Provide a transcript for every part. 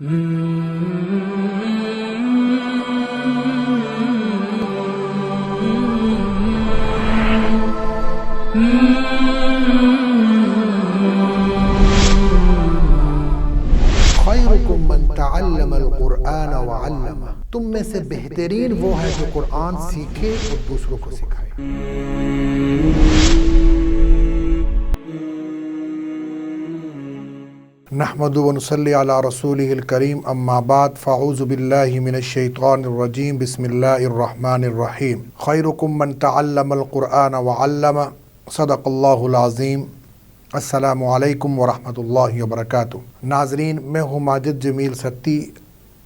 خیرکم من تعلم القرآن وعلمہ، تم میں سے بہترین وہ ہے جو قرآن سیکھے اور دوسروں کو سکھائے۔ نحمد و نصلی علی رسولہ الکریم، اما بعد، فاعوذ باللہ من الشیطان الرجیم، بسم اللہ الرحمن الرحیم۔ خیرکم من تعلم القرآن وعلمہ، صدق اللہ العظیم۔ السلام علیکم ورحمۃ اللہ وبرکاتہ۔ ناظرین، میں ہوں ماجد جمیل ستی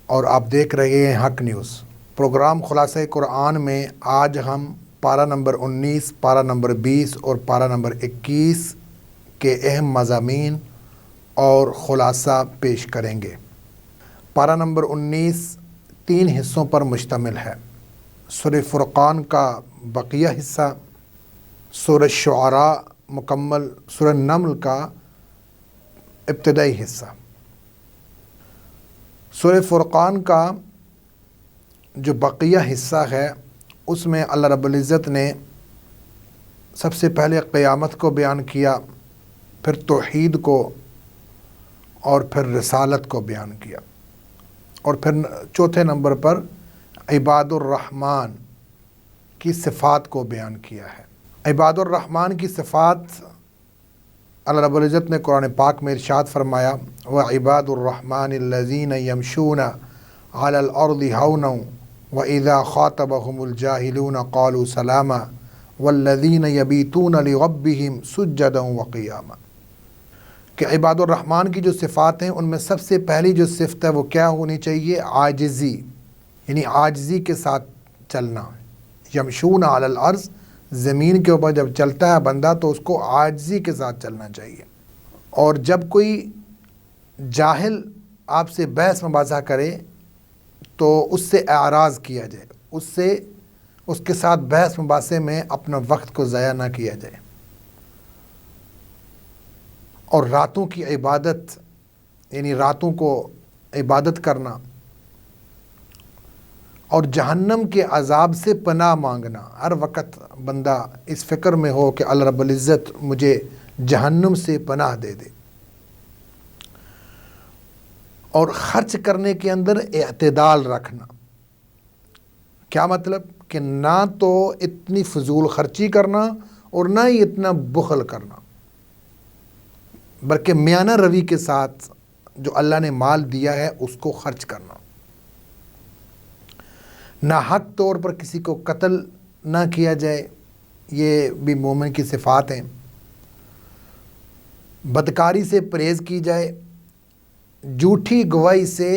اور آپ دیکھ رہے ہیں حق نیوز۔ پروگرام خلاصہ قرآن میں آج ہم پارہ نمبر 19، پارہ نمبر 20 اور پارہ نمبر 21 کے اہم مضامین اور خلاصہ پیش کریں گے۔ پارہ نمبر 19 3 حصوں پر مشتمل ہے۔ سورہ فرقان کا بقیہ حصہ، سورہ شعراء مکمل، سورہ نمل کا ابتدائی حصہ۔ سورہ فرقان کا جو بقیہ حصہ ہے اس میں اللہ رب العزت نے سب سے پہلے قیامت کو بیان کیا، پھر توحید کو، اور پھر رسالت کو بیان کیا، اور پھر چوتھے نمبر پر عباد الرحمن کی صفات کو بیان کیا ہے۔ عباد الرحمن کی صفات اللہ رب العزت نے قرآن پاک میں ارشاد فرمایا، وَعِبَادُ الرَّحْمَنِ الَّذِينَ يَمْشُونَ عَلَى الْأَرْضِ هَوْنًا وَإِذَا خَاطَبَهُمُ الْجَاهِلُونَ قَالُوا سَلَامًا وَالَّذِينَ يَبِيتُونَ لِرَبِّهِمْ سُجَّدًا وَقِيَامًا، کہ عباد الرحمن کی جو صفات ہیں ان میں سب سے پہلی جو صفت ہے وہ کیا ہونی چاہیے؟ عاجزی، یعنی عاجزی کے ساتھ چلنا۔ یمشون علی الارض، زمین کے اوپر جب چلتا ہے بندہ تو اس کو عاجزی کے ساتھ چلنا چاہیے، اور جب کوئی جاہل آپ سے بحث مباحثہ کرے تو اس سے اعراض کیا جائے، اس کے ساتھ بحث مباحثے میں اپنا وقت کو ضائع نہ کیا جائے۔ اور راتوں کی عبادت، یعنی راتوں کو عبادت کرنا، اور جہنم کے عذاب سے پناہ مانگنا۔ ہر وقت بندہ اس فکر میں ہو کہ اللہ رب العزت مجھے جہنم سے پناہ دے دے۔ اور خرچ کرنے کے اندر اعتدال رکھنا۔ کیا مطلب؟ کہ نہ تو اتنی فضول خرچی کرنا اور نہ ہی اتنا بخل کرنا، بلکہ میانہ روی کے ساتھ جو اللہ نے مال دیا ہے اس کو خرچ کرنا۔ ناحق طور پر کسی کو قتل نہ کیا جائے، یہ بھی مومن کی صفات ہیں۔ بدکاری سے پرہیز کی جائے، جھوٹی گواہی سے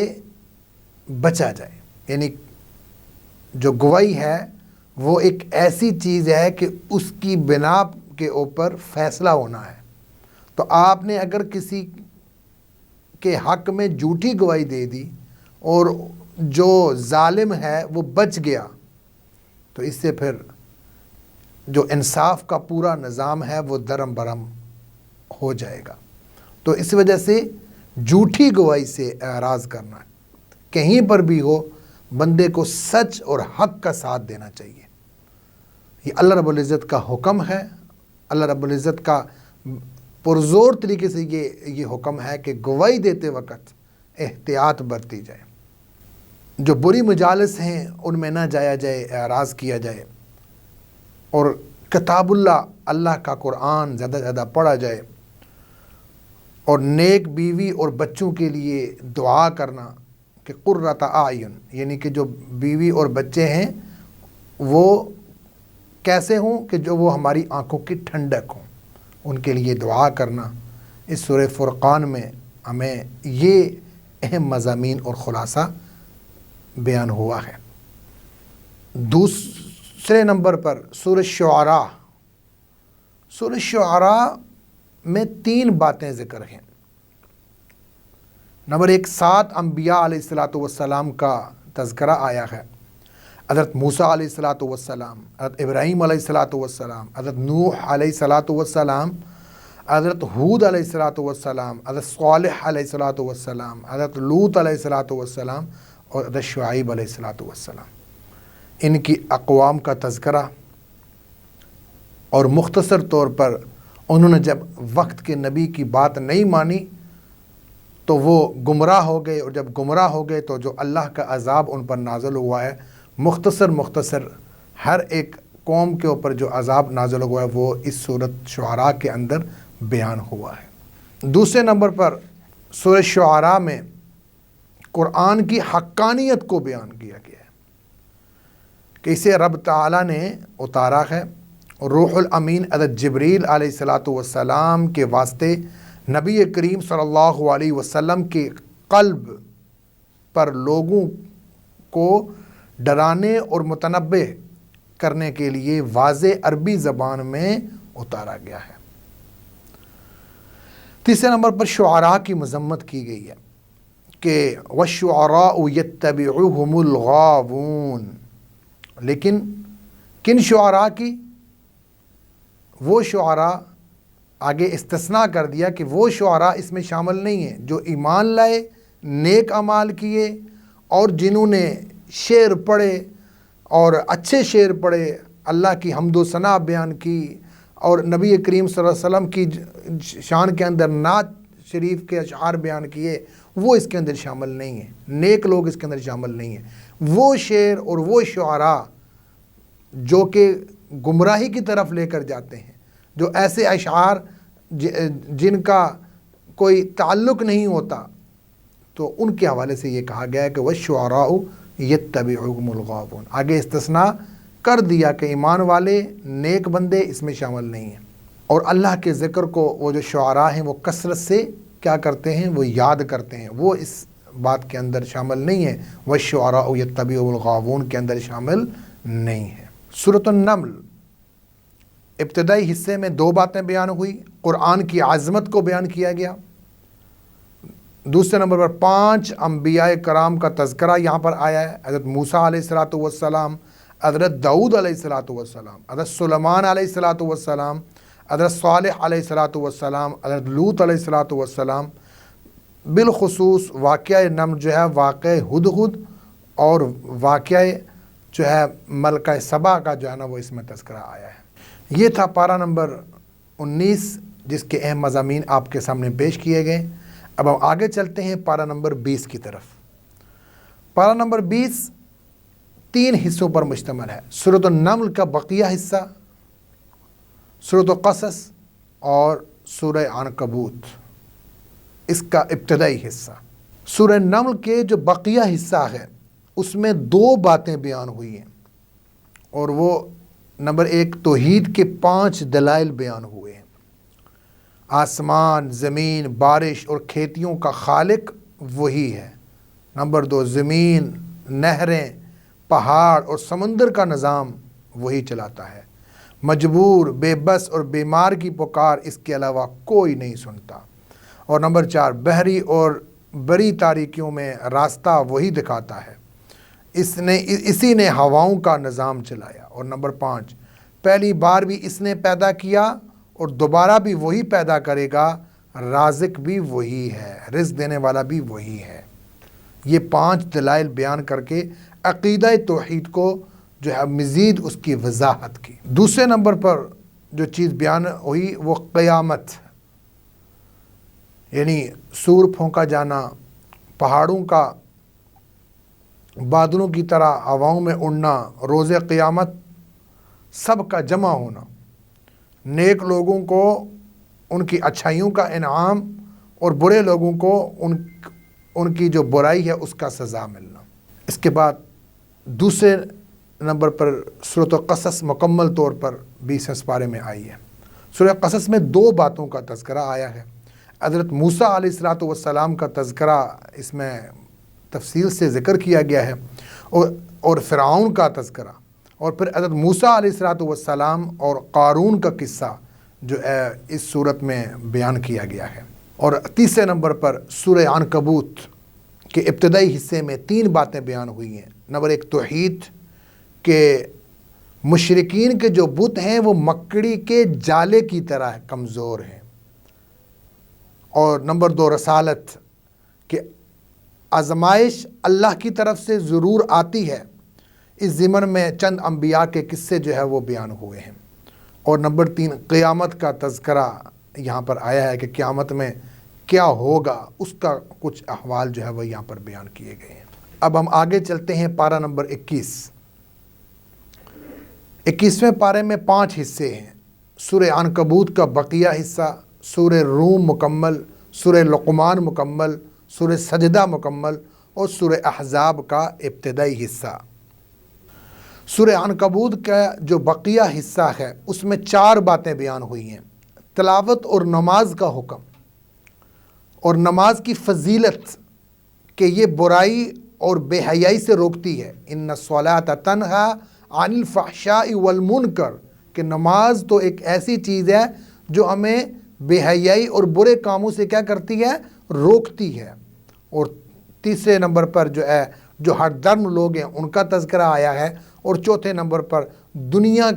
بچا جائے، یعنی جو گواہی ہے وہ ایک ایسی چیز ہے کہ اس کی بنا کے اوپر فیصلہ ہونا ہے۔ تو آپ نے اگر کسی کے حق میں جھوٹی گواہی دے دی اور جو ظالم ہے وہ بچ گیا تو اس سے پھر جو انصاف کا پورا نظام ہے وہ درم برہم ہو جائے گا۔ تو اس وجہ سے جھوٹی گواہی سے اعراض کرنا، کہیں پر بھی ہو بندے کو سچ اور حق کا ساتھ دینا چاہیے۔ یہ اللہ رب العزت کا حکم ہے۔ اللہ رب العزت کا پرزور طریقے سے یہ حکم ہے کہ گواہی دیتے وقت احتیاط برتی جائے۔ جو بری مجالس ہیں ان میں نہ جایا جائے، اعراض کیا جائے، اور کتاب اللہ کا قرآن زیادہ سے زیادہ پڑھا جائے، اور نیک بیوی اور بچوں کے لیے دعا کرنا کہ قرۃ اعین، یعنی کہ جو بیوی اور بچے ہیں وہ کیسے ہوں کہ جو وہ ہماری آنکھوں کی ٹھنڈک ہوں، ان کے لیے دعا کرنا۔ اس سورہ فرقان میں ہمیں یہ اہم مضامین اور خلاصہ بیان ہوا ہے۔ دوسرے نمبر پر سورہ شعراء۔ سورہ شعراء میں 3 باتیں ذکر ہیں۔ نمبر 1، 7 انبیاء علیہ السلام کا تذکرہ آیا ہے۔ حضرت موسیٰ علیہ السلام، حضرت ابراہیم علیہ السلام، حضرت نوح علیہ السلام، حضرت ہود علیہ الصلاۃ والسلام، حضرت صالح علیہ الصلاۃ والسلام، حضرت لوط علیہ الصلاۃ والسلام اور حضرت شعیب علیہ الصلاۃ والسلام، ان کی اقوام کا تذکرہ، اور مختصر طور پر انہوں نے جب وقت کے نبی کی بات نہیں مانی تو وہ گمراہ ہو گئے، اور جب گمراہ ہو گئے تو جو اللہ کا عذاب ان پر نازل ہوا ہے، مختصر ہر ایک قوم کے اوپر جو عذاب نازل ہوا ہے وہ اس سورۃ شعراء کے اندر بیان ہوا ہے۔ دوسرے نمبر پر سورۃ شعراء میں قرآن کی حقانیت کو بیان کیا گیا ہے کہ اسے رب تعالیٰ نے اتارا ہے، روح الامین حضرت جبریل علیہ الصلاۃ والسلام کے واسطے نبی کریم صلی اللہ علیہ وسلم کے قلب پر لوگوں کو ڈرانے اور متنبہ کرنے کے لیے واضح عربی زبان میں اتارا گیا ہے۔ تیسرے نمبر پر شعراء کی مذمت کی گئی ہے کہ وَالشُّعَرَاءُ يَتَّبِعُهُمُ الْغَاوُونَ، لیکن کن شعراء کی؟ وہ شعراء، آگے استثناء کر دیا کہ وہ شعراء اس میں شامل نہیں ہیں جو ایمان لائے، نیک اعمال کیے، اور جنہوں نے شعر پڑھے اور اچھے شعر پڑھے، اللہ کی حمد و ثنا بیان کی، اور نبی کریم صلی اللہ علیہ وسلم کی شان کے اندر نعت شریف کے اشعار بیان کیے، وہ اس کے اندر شامل نہیں ہیں، نیک لوگ اس کے اندر شامل نہیں ہیں۔ وہ شعر اور وہ شعراء جو کہ گمراہی کی طرف لے کر جاتے ہیں، جو ایسے اشعار جن کا کوئی تعلق نہیں ہوتا، تو ان کے حوالے سے یہ کہا گیا ہے کہ وَالشُّعَرَاءُ يَتَّبِعُهُمُ الْغَاوُونَ، آگے استثناء کر دیا کہ ایمان والے نیک بندے اس میں شامل نہیں ہیں، اور اللہ کے ذکر کو وہ جو شعراء ہیں وہ کثرت سے کیا کرتے ہیں، وہ یاد کرتے ہیں، وہ اس بات کے اندر شامل نہیں ہے، وَالشُّعَرَاءُ يَتَّبِعُهُمُ الْغَاوُونَ کے اندر شامل نہیں ہے۔ سورۃ النمل ابتدائی حصے میں دو باتیں بیان ہوئی، قرآن کی عظمت کو بیان کیا گیا، دوسرے نمبر پر 5 انبیاء کرام کا تذکرہ یہاں پر آیا ہے، حضرت موسیٰ علیہ الصلاۃ والسلام، حضرت داؤد علیہ الصلاۃ والسلام، حضرت سلیمان علیہ الصلاۃ والسلام، حضرت صالح علیہ الصلاۃ والسلام، حضرت لوط علیہ الصلاۃ والسلام، بالخصوص واقعہ نمل جو ہے واقعہ ہدہد اور واقعہ جو ہے ملکہ سبا کا جو ہے نا وہ اس میں تذکرہ آیا ہے۔ یہ تھا پارہ نمبر 19 جس کے اہم مضامین آپ کے سامنے پیش کیے گئے۔ اب ہم آگے چلتے ہیں پارہ نمبر 20 کی طرف۔ پارہ نمبر 20 3 حصوں پر مشتمل ہے، سورۃ النمل کا بقیہ حصہ، سورۃ القصص اور سورہ عنکبوت اس کا ابتدائی حصہ۔ سورہ نمل کے جو بقیہ حصہ ہے اس میں 2 باتیں بیان ہوئی ہیں، اور وہ نمبر 1 توحید کے 5 دلائل بیان ہوئے ہیں، آسمان، زمین، بارش اور کھیتیوں کا خالق وہی ہے۔ نمبر 2 زمین، نہریں، پہاڑ اور سمندر کا نظام وہی چلاتا ہے، مجبور، بے بس اور بیمار کی پکار اس کے علاوہ کوئی نہیں سنتا۔ اور نمبر 4 بحری اور بڑی تاریکیوں میں راستہ وہی دکھاتا ہے، اسی نے ہواؤں کا نظام چلایا۔ اور نمبر 5 پہلی بار بھی اس نے پیدا کیا اور دوبارہ بھی وہی پیدا کرے گا، رازق بھی وہی ہے، رزق دینے والا بھی وہی ہے۔ یہ 5 دلائل بیان کر کے عقیدہ توحید کو جو ہے مزید اس کی وضاحت کی۔ دوسرے نمبر پر جو چیز بیان ہوئی وہ قیامت، یعنی سور پھونکا جانا، پہاڑوں کا بادلوں کی طرح ہواؤں میں اڑنا، روز قیامت، سب کا جمع ہونا، نیک لوگوں کو ان کی اچھائیوں کا انعام اور برے لوگوں کو ان کی جو برائی ہے اس کا سزا ملنا۔ اس کے بعد دوسرے نمبر پر سورۃ القصص مکمل طور پر 20 پارے میں آئی ہے۔ سورۃ قصص میں 2 باتوں کا تذکرہ آیا ہے، حضرت موسیٰ علیہ الصلاۃ والسلام کا تذکرہ اس میں تفصیل سے ذکر کیا گیا ہے، اور فرعون کا تذکرہ، اور پھر حضرت موسیٰ علیہ الصلاۃ والسلام اور قارون کا قصہ جو ہے اس صورت میں بیان کیا گیا ہے۔ اور تیسرے نمبر پر سورہ عنکبوت کے ابتدائی حصے میں 3 باتیں بیان ہوئی ہیں۔ نمبر 1 توحید کہ مشرکین کے جو بت ہیں وہ مکڑی کے جالے کی طرح کمزور ہیں، اور نمبر 2 رسالت، کہ آزمائش اللہ کی طرف سے ضرور آتی ہے۔ اس ضمن میں چند انبیاء کے قصے جو ہے وہ بیان ہوئے ہیں۔ اور نمبر 3 قیامت کا تذکرہ یہاں پر آیا ہے کہ قیامت میں کیا ہوگا، اس کا کچھ احوال جو ہے وہ یہاں پر بیان کیے گئے ہیں۔ اب ہم آگے چلتے ہیں پارہ نمبر 21۔ 21ویں پارے میں 5 حصے ہیں۔ سورہ عنکبوت کا بقیہ حصہ، سورہ روم مکمل، سورہ لقمان مکمل، سورہ سجدہ مکمل، اور سورہ احزاب کا ابتدائی حصہ۔ سورہ عنکبوت کا جو بقیہ حصہ ہے اس میں 4 باتیں بیان ہوئی ہیں۔ تلاوت اور نماز کا حکم، اور نماز کی فضیلت کہ یہ برائی اور بے حیائی سے روکتی ہے۔ ان الصلاۃ تنہی عن الفحشاء والمنکر، کہ نماز تو ایک ایسی چیز ہے جو ہمیں بے حیائی اور برے کاموں سے کیا کرتی ہے، روکتی ہے۔ اور تیسرے نمبر پر جو ہے جو ہر درم لوگ ہیں ان کا تذکرہ آیا ہے، اور چوتھے نمبر پر دنیا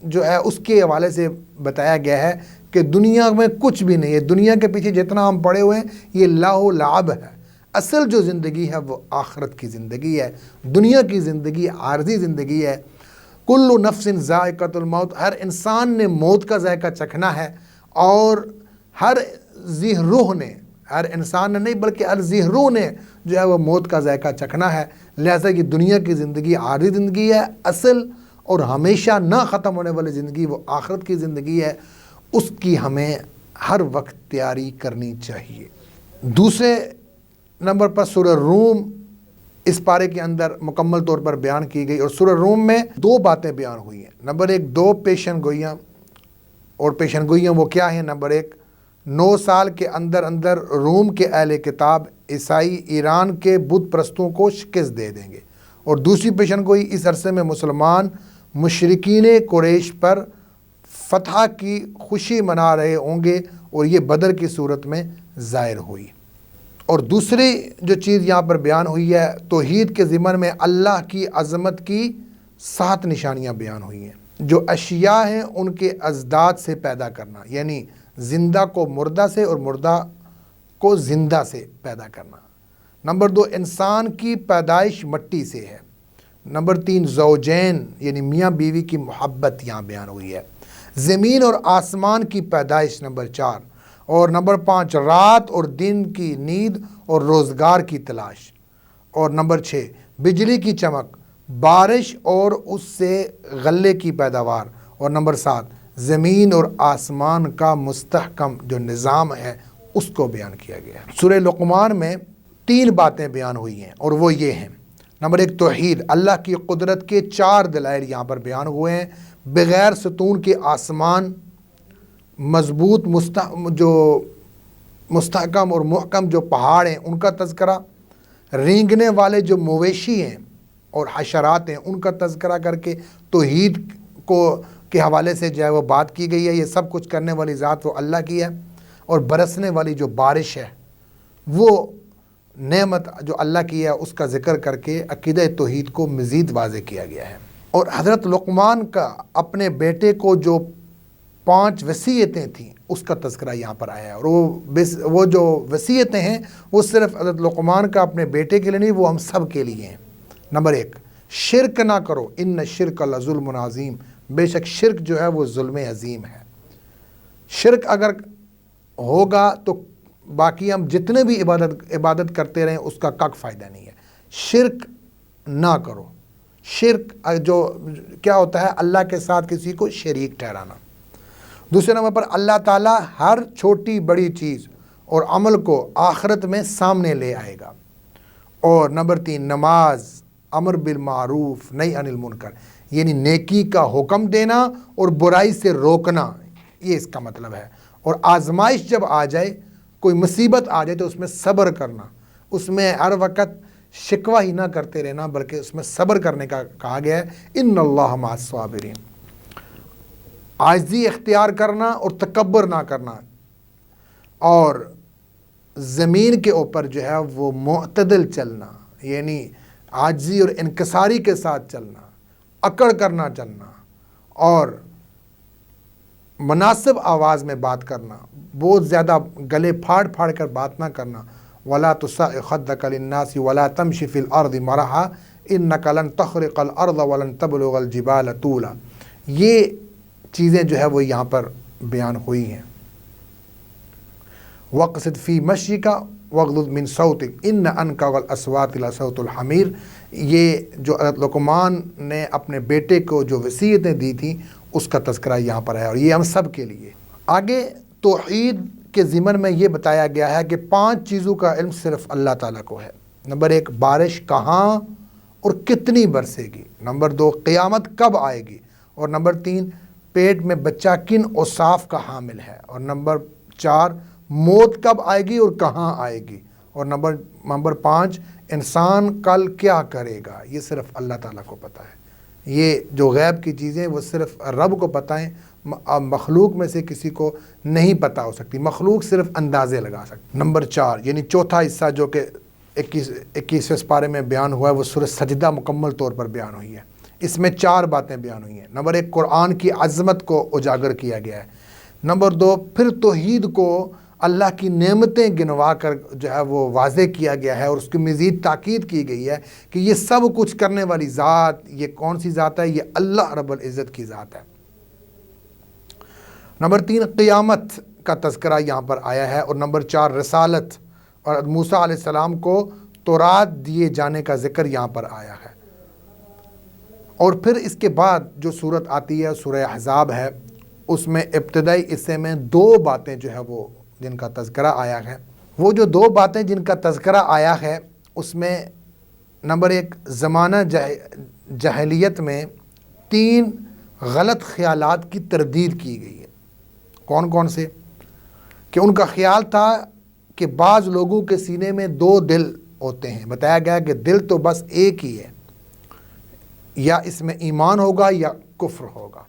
جو ہے اس کے حوالے سے بتایا گیا ہے کہ دنیا میں کچھ بھی نہیں ہے، دنیا کے پیچھے جتنا ہم پڑے ہوئے ہیں یہ لہو لعب ہے۔ اصل جو زندگی ہے وہ آخرت کی زندگی ہے، دنیا کی زندگی عارضی زندگی ہے۔ کل نفس ذائقۃ الموت، ہر انسان نے موت کا ذائقہ چکھنا ہے، اور ہر ذی روح نے، ہر انسان نے نہیں بلکہ ہر ذی روح نے جو ہے وہ موت کا ذائقہ چکھنا ہے۔ لہذا یہ دنیا کی زندگی عارضی زندگی ہے، اصل اور ہمیشہ نہ ختم ہونے والی زندگی وہ آخرت کی زندگی ہے، اس کی ہمیں ہر وقت تیاری کرنی چاہیے۔ دوسرے نمبر پر سورہ روم اس پارے کے اندر مکمل طور پر بیان کی گئی، اور سورہ روم میں 2 باتیں بیان ہوئی ہیں۔ نمبر 1 2 پیشن گوئیاں، اور پیشن گوئیاں وہ کیا ہیں؟ نمبر 1 9 سال کے اندر اندر روم کے اہل کتاب عیسائی ایران کے بت پرستوں کو شکست دے دیں گے، اور دوسری پیشن گوئی اس عرصے میں مسلمان مشرکین قریش پر فتح کی خوشی منا رہے ہوں گے، اور یہ بدر کی صورت میں ظاہر ہوئی۔ اور دوسری جو چیز یہاں پر بیان ہوئی ہے، توحید کے ضمن میں اللہ کی عظمت کی 7 نشانیاں بیان ہوئی ہیں۔ جو اشیاء ہیں ان کے ازداد سے پیدا کرنا، یعنی زندہ کو مردہ سے اور مردہ کو زندہ سے پیدا کرنا۔ نمبر 2 انسان کی پیدائش مٹی سے ہے۔ نمبر 3 زوجین یعنی میاں بیوی کی محبت یہاں بیان ہوئی ہے۔ زمین اور آسمان کی پیدائش نمبر 4، اور نمبر 5 رات اور دن کی نیند اور روزگار کی تلاش، اور نمبر 6 بجلی کی چمک، بارش اور اس سے غلے کی پیداوار، اور نمبر 7 زمین اور آسمان کا مستحکم جو نظام ہے اس کو بیان کیا گیا ہے۔ سورہ لقمان میں 3 باتیں بیان ہوئی ہیں، اور وہ یہ ہیں۔ نمبر 1 توحید، اللہ کی قدرت کے 4 دلائل یہاں پر بیان ہوئے ہیں۔ بغیر ستون کے آسمان، مضبوط جو مستحکم اور محکم جو پہاڑ ہیں ان کا تذکرہ، رینگنے والے جو مویشی ہیں اور حشرات ہیں ان کا تذکرہ کر کے توحید کے حوالے سے جو ہے وہ بات کی گئی ہے۔ یہ سب کچھ کرنے والی ذات وہ اللہ کی ہے، اور برسنے والی جو بارش ہے وہ نعمت جو اللہ کی ہے اس کا ذکر کر کے عقیدہ توحید کو مزید واضح کیا گیا ہے۔ اور حضرت لقمان کا اپنے بیٹے کو جو 5 وصیتیں تھیں اس کا تذکرہ یہاں پر آیا ہے، اور وہ جو وصیتیں ہیں وہ صرف حضرت لقمان کا اپنے بیٹے کے لیے نہیں، وہ ہم سب کے لیے ہیں۔ نمبر 1 شرک نہ کرو، ان الشرک لظلم عظیم، بے شک شرک جو ہے وہ ظلم عظیم ہے۔ شرک اگر ہوگا تو باقی ہم جتنے بھی عبادت کرتے رہیں اس کا کک فائدہ نہیں ہے۔ شرک نہ کرو۔ شرک جو کیا ہوتا ہے؟ اللہ کے ساتھ کسی کو شریک ٹھہرانا۔ دوسرے نمبر پر اللہ تعالیٰ ہر چھوٹی بڑی چیز اور عمل کو آخرت میں سامنے لے آئے گا۔ اور نمبر 3 نماز، امر بالمعروف نہی عن المنکر، یعنی نیکی کا حکم دینا اور برائی سے روکنا، یہ اس کا مطلب ہے۔ اور آزمائش جب آ جائے، کوئی مصیبت آ جائے تو اس میں صبر کرنا، اس میں ہر وقت شکوہ ہی نہ کرتے رہنا بلکہ اس میں صبر کرنے کا کہا گیا ہے۔ ان اللہ مع الصابرین، عاجزی اختیار کرنا اور تکبر نہ کرنا، اور زمین کے اوپر جو ہے وہ معتدل چلنا، یعنی عاجزی اور انکساری کے ساتھ چلنا، اکڑ کرنا چلنا، اور مناسب آواز میں بات کرنا، بہت زیادہ گلے پھاڑ پھاڑ کر بات نہ کرنا، وَلَا تُسَعِّ خَدَّكَ لِلنَّاسِ وَلَا تَمْشِ فِي الْأَرْضِ مَرَحًا إِنَّكَ لَن تَخْرِقَ الْأَرْضَ وَلَن تَبْلُغَ الْجِبَالَ طُولًا، یہ چیزیں جو ہے وہ یہاں پر بیان ہوئی ہیں۔ وَقْصِدْ فِي مَشْيِكَ وَاغْضُضْ مِنْ صَوْتِكَ إِنَّ أَنْكَرَ الْأَصْوَاتِ لَصَوْتُ الْحَمِيرِ، یہ جو حضرت لقمان نے اپنے بیٹے کو جو وصیتیں دی تھیں اس کا تذکرہ یہاں پر ہے، اور یہ ہم سب کے لیے۔ آگے توحید کے ضمن میں یہ بتایا گیا ہے کہ 5 چیزوں کا علم صرف اللہ تعالیٰ کو ہے۔ نمبر 1، بارش کہاں اور کتنی برسے گی۔ نمبر 2، قیامت کب آئے گی۔ اور نمبر 3، پیٹ میں بچہ کن اوصاف کا حامل ہے۔ اور نمبر 4، موت کب آئے گی اور کہاں آئے گی۔ اور نمبر 5، انسان کل کیا کرے گا۔ یہ صرف اللہ تعالیٰ کو پتہ ہے۔ یہ جو غیب کی چیزیں وہ صرف رب کو پتہ ہیں، مخلوق میں سے کسی کو نہیں پتہ ہو سکتی، مخلوق صرف اندازے لگا سکتی۔ نمبر 4 یعنی چوتھا حصہ جو کہ 21ویں سپارے میں بیان ہوا ہے، وہ سورہ سجدہ مکمل طور پر بیان ہوئی ہے۔ اس میں 4 باتیں بیان ہوئی ہیں۔ نمبر 1، قرآن کی عظمت کو اجاگر کیا گیا ہے۔ نمبر 2، پھر توحید کو اللہ کی نعمتیں گنوا کر جو ہے وہ واضح کیا گیا ہے، اور اس کی مزید تاکید کی گئی ہے کہ یہ سب کچھ کرنے والی ذات یہ کون سی ذات ہے؟ یہ اللہ رب العزت کی ذات ہے۔ نمبر 3، قیامت کا تذکرہ یہاں پر آیا ہے۔ اور نمبر 4، رسالت اور موسیٰ علیہ السلام کو تورات دیے جانے کا ذکر یہاں پر آیا ہے۔ اور پھر اس کے بعد جو صورت آتی ہے سورہ احزاب ہے، اس میں ابتدائی حصے میں 2 باتیں جو ہے وہ جن کا تذکرہ آیا ہے۔ وہ جو 2 باتیں جن کا تذکرہ آیا ہے اس میں نمبر 1، زمانہ جاہلیت میں 3 غلط خیالات کی تردید کی گئی ہے۔ کون کون سے؟ کہ ان کا خیال تھا کہ بعض لوگوں کے سینے میں 2 دل ہوتے ہیں۔ بتایا گیا کہ دل تو بس ایک ہی ہے، یا اس میں ایمان ہوگا یا کفر ہوگا۔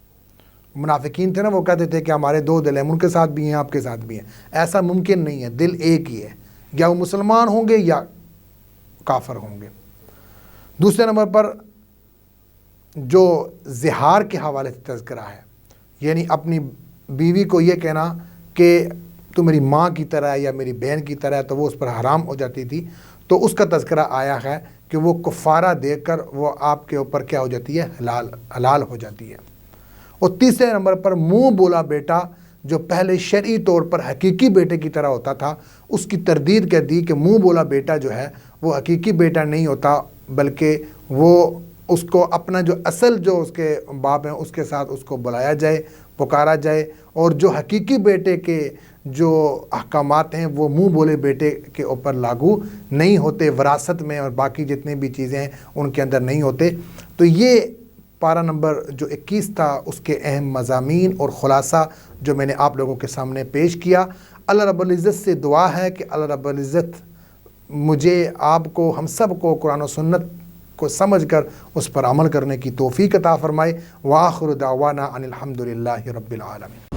منافقین تھے نا، وہ کہتے تھے کہ ہمارے 2 دل ہیں، ان کے ساتھ بھی ہیں آپ کے ساتھ بھی ہیں۔ ایسا ممکن نہیں ہے، دل ایک ہی ہے، یا وہ مسلمان ہوں گے یا کافر ہوں گے۔ دوسرے نمبر پر جو زہار کے حوالے سے تذکرہ ہے، یعنی اپنی بیوی کو یہ کہنا کہ تو میری ماں کی طرح ہے یا میری بہن کی طرح ہے، تو وہ اس پر حرام ہو جاتی تھی، تو اس کا تذکرہ آیا ہے کہ وہ کفارہ دے کر وہ آپ کے اوپر کیا ہو جاتی ہے؟ حلال ہو جاتی ہے۔ اور تیسرے نمبر پر منہ بولا بیٹا جو پہلے شرعی طور پر حقیقی بیٹے کی طرح ہوتا تھا، اس کی تردید کر دی کہ منہ بولا بیٹا جو ہے وہ حقیقی بیٹا نہیں ہوتا، بلکہ وہ اس کو اپنا جو اصل جو اس کے باپ ہیں اس کے ساتھ اس کو بلایا جائے، پکارا جائے، اور جو حقیقی بیٹے کے جو احکامات ہیں وہ منہ بولے بیٹے کے اوپر لاگو نہیں ہوتے، وراثت میں اور باقی جتنے بھی چیزیں ہیں ان کے اندر نہیں ہوتے۔ تو یہ پارہ نمبر جو 21 تھا اس کے اہم مضامین اور خلاصہ جو میں نے آپ لوگوں کے سامنے پیش کیا۔ اللہ رب العزت سے دعا ہے کہ اللہ رب العزت مجھے، آپ کو، ہم سب کو قرآن و سنت کو سمجھ کر اس پر عمل کرنے کی توفیق عطا فرمائے۔ وآخر دعوانا ان الحمد للہ رب العالمین۔